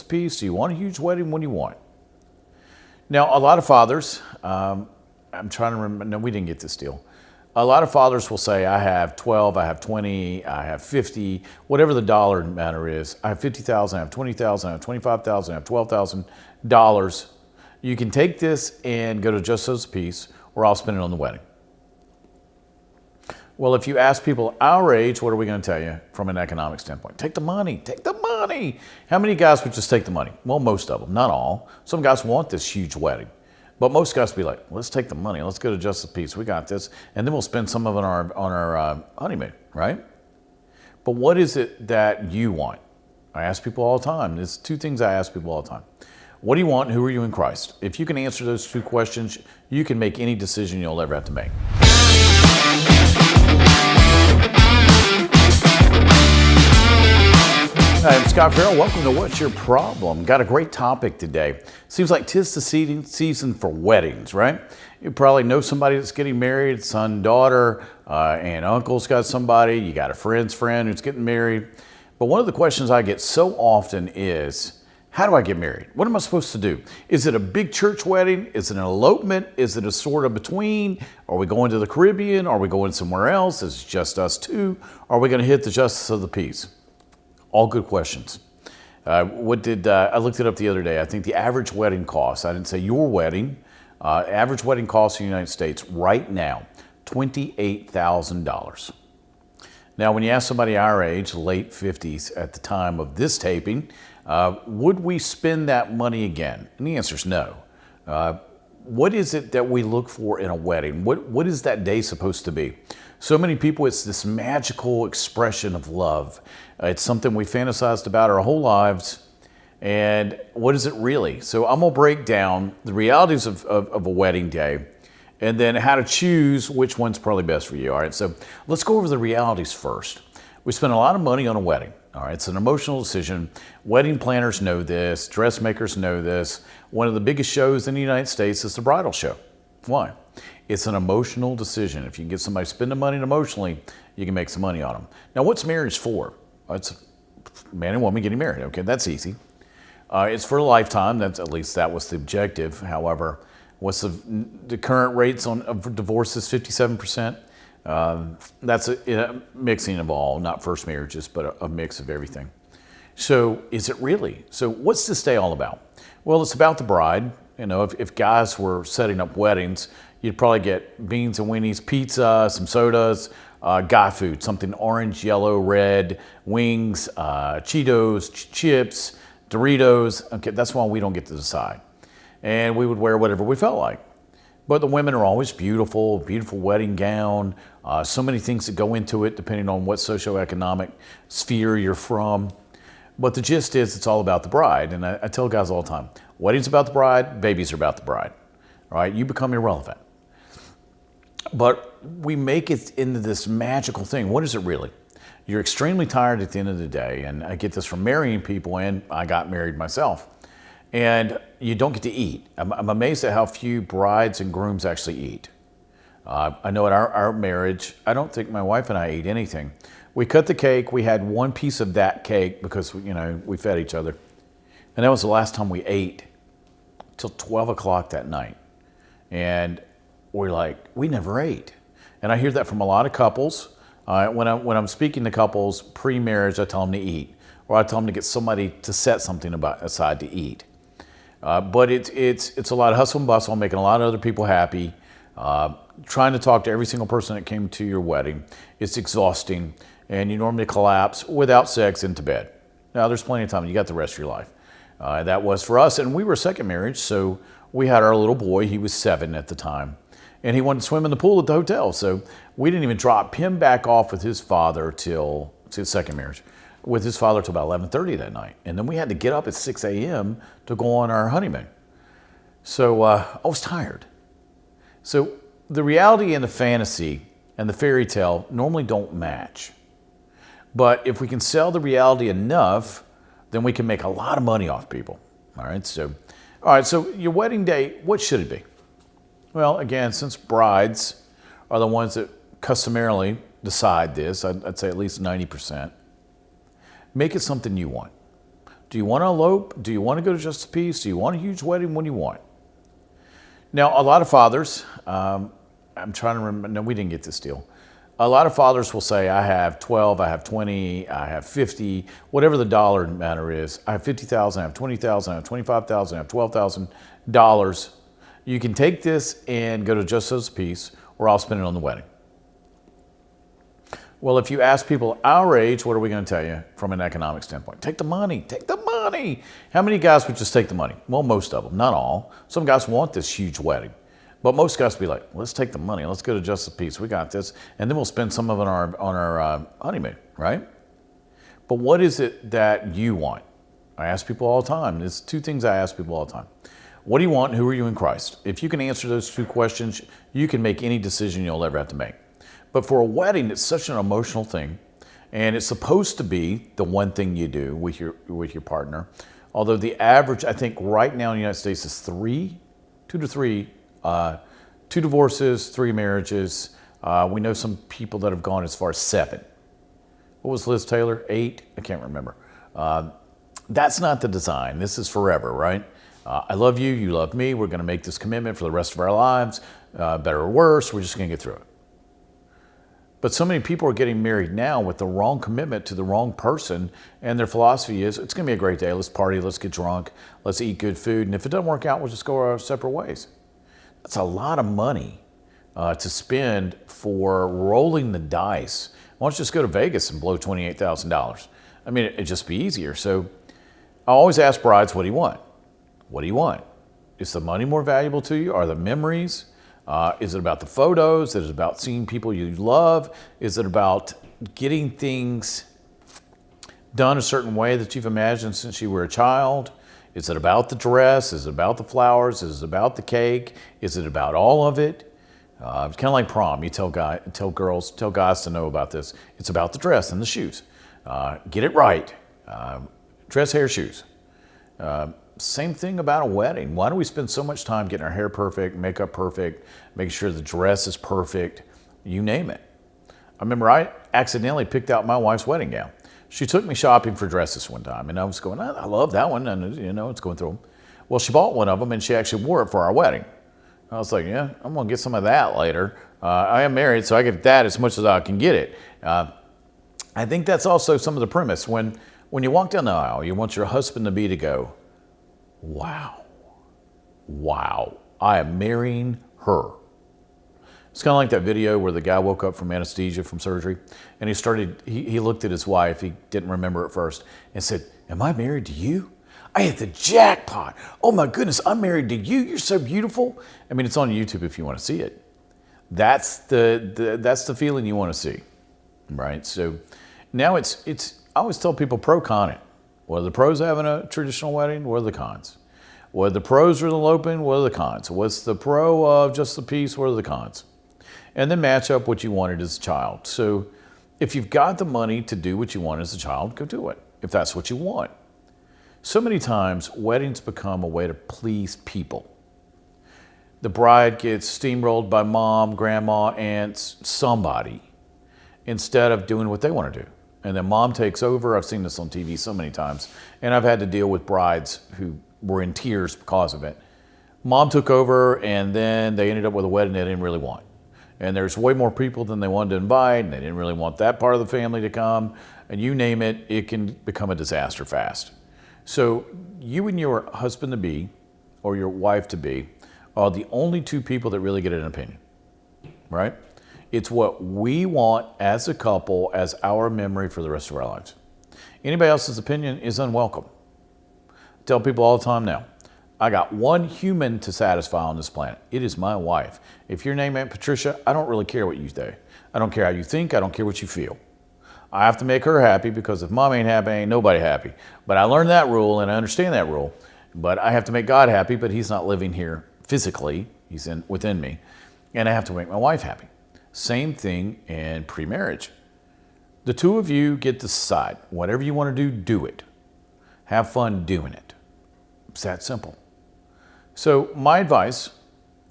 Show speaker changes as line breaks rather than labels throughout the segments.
piece? Do you want a huge wedding? What do you want? Now, a lot of fathers, I'm trying to remember, no, we didn't get this deal. A lot of fathers will say, I have 12, I have 20, I have 50, whatever the dollar matter is. I have 50,000, I have 20,000, I have 25,000, I have $12,000. You can take this and go to just as a piece, or I'll spend it on the wedding. Well, if you ask people our age, what are we going to tell you from an economic standpoint? Take the money, take the money. How many guys would just take the money? Well, most of them, not all. Some guys want this huge wedding. But most guys will be like, let's take the money. Let's go to just a piece. We got this. And then we'll spend some of it on our honeymoon, right? But what is it that you want? I ask people all the time. There's two things I ask people all the time. What do you want? Who are you in Christ? If you can answer those two questions, you can make any decision you'll ever have to make. Hi, I'm Scott Farrell. Welcome to What's Your Problem? Got a great topic today. Seems like 'tis the season for weddings, right? You probably know somebody that's getting married, son, daughter, aunt, uncle's got somebody, you got a friend's friend who's getting married. But one of the questions I get so often is, how do I get married? What am I supposed to do? Is it a big church wedding? Is it an elopement? Is it a sort of between? Are we going to the Caribbean? Are we going somewhere else? Is it just us two? Are we going to hit the justice of the peace? All good questions. I looked it up the other day. I think the average wedding cost, I didn't say your wedding, average wedding cost in the United States right now, $28,000. Now, when you ask somebody our age, late 50s at the time of this taping, would we spend that money again? And the answer is no. What is it that we look for in a wedding? What is that day supposed to be? So many people, it's this magical expression of love. It's something we fantasized about our whole lives. And what is it really? So I'm going to break down the realities of a wedding day and then how to choose which one's probably best for you. All right, so let's go over the realities first. We spend a lot of money on a wedding. All right, it's an emotional decision. Wedding planners know this. Dressmakers know this. One of the biggest shows in the United States is the bridal show. Why? It's an emotional decision. If you can get somebody spending money emotionally, you can make some money on them. Now, what's marriage for? It's a man and woman getting married. Okay, that's easy. It's for a lifetime. At least that was the objective. However, what's the current rates of divorce is 57%. That's a mixing of all, not first marriages, but a mix of everything. So is it really? So what's this day all about? Well, it's about the bride. You know, if guys were setting up weddings, you'd probably get beans and weenies, pizza, some sodas, guy food, something orange, yellow, red, wings, Cheetos, chips, Doritos. Okay, that's why we don't get to decide. And we would wear whatever we felt like. But the women are always beautiful, beautiful wedding gown, so many things that go into it depending on what socioeconomic sphere you're from. But the gist is it's all about the bride. And I tell guys all the time, weddings about the bride, babies are about the bride. All right, you become irrelevant. But we make it into this magical thing. What is it really? You're extremely tired at the end of the day. And I get this from marrying people, and I got married myself. And you don't get to eat. I'm amazed at how few brides and grooms actually eat. I know at our marriage, I don't think my wife and I ate anything. We cut the cake. We had one piece of that cake because, you know, we fed each other. And that was the last time we ate till 12 o'clock that night. And we're like, we never ate. And I hear that from a lot of couples. When I'm speaking to couples pre-marriage, I tell them to eat. Or I tell them to get somebody to set something aside to eat. But it's a lot of hustle and bustle, making a lot of other people happy, trying to talk to every single person that came to your wedding. It's exhausting, and you normally collapse without sex into bed. Now, there's plenty of time. You got the rest of your life. That was for us, and we were a second marriage, so we had our little boy. He was 7 at the time, and he wanted to swim in the pool at the hotel, so we didn't even drop him back off with his father till his second marriage. With his father till about 11:30 that night. And then we had to get up at 6 a.m. to go on our honeymoon. So I was tired. So the reality and the fantasy and the fairy tale normally don't match. But if we can sell the reality enough, then we can make a lot of money off people. All right, so your wedding day, what should it be? Well, again, since brides are the ones that customarily decide this, I'd say at least 90%. Make it something you want. Do you want to elope? Do you want to go to just a piece? Do you want a huge wedding? What do you want? Now, a lot of fathers, I'm trying to remember, no, we didn't get this deal. A lot of fathers will say, I have 12, I have 20, I have 50, whatever the dollar matter is. I have 50,000, I have 20,000, I have 25,000, I have $12,000. You can take this and go to just as a piece, or I'll spend it on the wedding. Well, if you ask people our age, what are we going to tell you from an economic standpoint? Take the money, take the money. How many guys would just take the money? Well, most of them, not all. Some guys want this huge wedding. But most guys will be like, let's take the money. Let's go to just a piece. We got this. And then we'll spend some of it on our honeymoon, right? But what is it that you want? I ask people all the time. There's two things I ask people all the time. What do you want and who are you in Christ? If you can answer those two questions, you can make any decision you'll ever have to make. But for a wedding, it's such an emotional thing. And it's supposed to be the one thing you do with your partner. Although the average, I think right now in the United States is 2 to 3. 2 divorces, 3 marriages. We know some people that have gone as far as 7. What was Liz Taylor? 8? I can't remember. That's not the design. This is forever, right? I love you, you love me. We're going to make this commitment for the rest of our lives, better or worse. We're just going to get through it. But so many people are getting married now with the wrong commitment to the wrong person, and their philosophy is, it's going to be a great day. Let's party, let's get drunk, let's eat good food, and if it doesn't work out, we'll just go our separate ways. That's a lot of money to spend for rolling the dice. Why don't you just go to Vegas and blow $28,000? I mean, it'd just be easier. So I always ask brides, what do you want? What do you want? Is the money more valuable to you? Are the memories? Is it about the photos? Is it about seeing people you love? Is it about getting things done a certain way that you've imagined since you were a child? Is it about the dress? Is it about the flowers? Is it about the cake? Is it about all of it? It's kind of like prom. You tell guys to know about this. It's about the dress and the shoes. Get it right. Dress, hair, shoes. Same thing about a wedding. Why do we spend so much time getting our hair perfect, makeup perfect, making sure the dress is perfect, you name it? I remember I accidentally picked out my wife's wedding gown. She took me shopping for dresses one time, and I was going, I love that one, and it's going through them. Well, she bought one of them, and she actually wore it for our wedding. I was like, yeah, I'm going to get some of that later. I am married, so I get that as much as I can get it. I think that's also some of the premise. When you walk down the aisle, you want your husband-to-be to go, wow, I am marrying her. It's kind of like that video where the guy woke up from anesthesia from surgery, and he looked at his wife, he didn't remember at first, and said, am I married to you? I hit the jackpot. Oh my goodness, I'm married to you. You're so beautiful. I mean, it's on YouTube if you want to see it. That's the feeling you want to see, right? So now I always tell people pro-con it. What are the pros of having a traditional wedding? What are the cons? What are the pros of eloping? What are the cons? What's the pro of just the piece? What are the cons? And then match up what you wanted as a child. So if you've got the money to do what you want as a child, go do it, if that's what you want. So many times, weddings become a way to please people. The bride gets steamrolled by mom, grandma, aunts, somebody, instead of doing what they want to do. And then mom takes over. I've seen this on TV so many times, and I've had to deal with brides who were in tears because of it. Mom took over, and then they ended up with a wedding they didn't really want. And there's way more people than they wanted to invite, and they didn't really want that part of the family to come. And you name it, it can become a disaster fast. So you and your husband-to-be or your wife-to-be are the only two people that really get an opinion, right? It's what we want as a couple, as our memory for the rest of our lives. Anybody else's opinion is unwelcome. I tell people all the time now, I got one human to satisfy on this planet. It is my wife. If your name ain't Patricia, I don't really care what you say. I don't care how you think. I don't care what you feel. I have to make her happy, because if mom ain't happy, ain't nobody happy. But I learned that rule and I understand that rule. But I have to make God happy, but he's not living here physically. He's within me. And I have to make my wife happy. Same thing in pre-marriage. The two of you get to decide. Whatever you want to do, do it. Have fun doing it. It's that simple. So my advice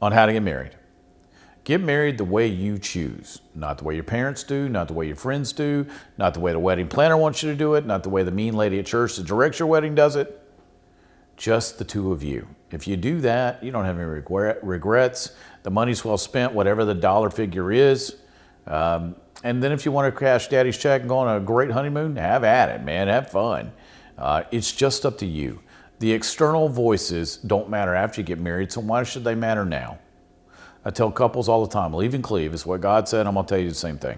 on how to get married Get married the way you choose, not the way your parents do, not the way your friends do, not the way the wedding planner wants you to do it, not the way the mean lady at church that directs your wedding does it. Just the two of you. If you do that, you don't have any regrets. The money's well spent, whatever the dollar figure is. And then if you want to cash daddy's check and go on a great honeymoon, have at it, man. Have fun. It's just up to you. The external voices don't matter after you get married, so why should they matter now? I tell couples all the time, leave and cleave. It's what God said. I'm going to tell you the same thing.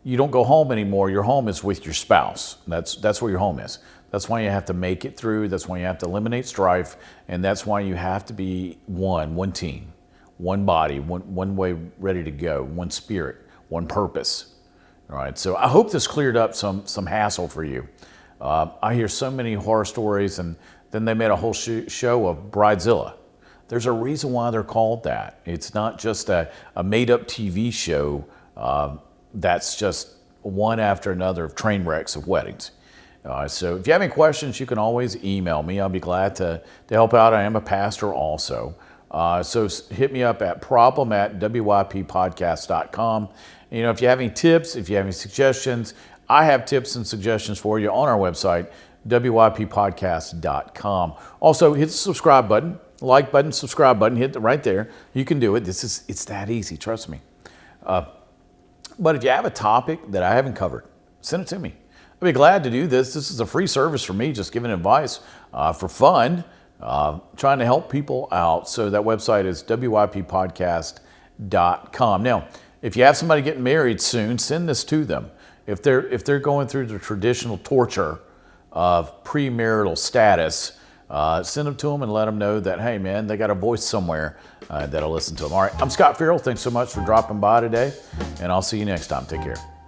You don't go home anymore. Your home is with your spouse. That's where your home is. That's why you have to make it through. That's why you have to eliminate strife. And that's why you have to be one team, one body, one way ready to go, one spirit, one purpose. All right. So I hope this cleared up some hassle for you. I hear so many horror stories, and then they made a whole show of Bridezilla. There's a reason why they're called that. It's not just a made-up TV show that's just one after another of train wrecks of weddings. So if you have any questions, you can always email me. I'll be glad to help out. I am a pastor also. So hit me up at problem@wyppodcast.com. And, if you have any tips, if you have any suggestions, I have tips and suggestions for you on our website, wyppodcast.com. Also, hit the subscribe button, like button, subscribe button, hit it right there. You can do it. It's that easy, trust me. But if you have a topic that I haven't covered, send it to me. I'd be glad to do this. This is a free service for me, just giving advice for fun, trying to help people out. So that website is wyppodcast.com. Now, if you have somebody getting married soon, send this to them. If they're going through the traditional torture of premarital status, send them to them and let them know that, hey, man, they got a voice somewhere that'll listen to them. All right, I'm Scott Farrell. Thanks so much for dropping by today, and I'll see you next time. Take care.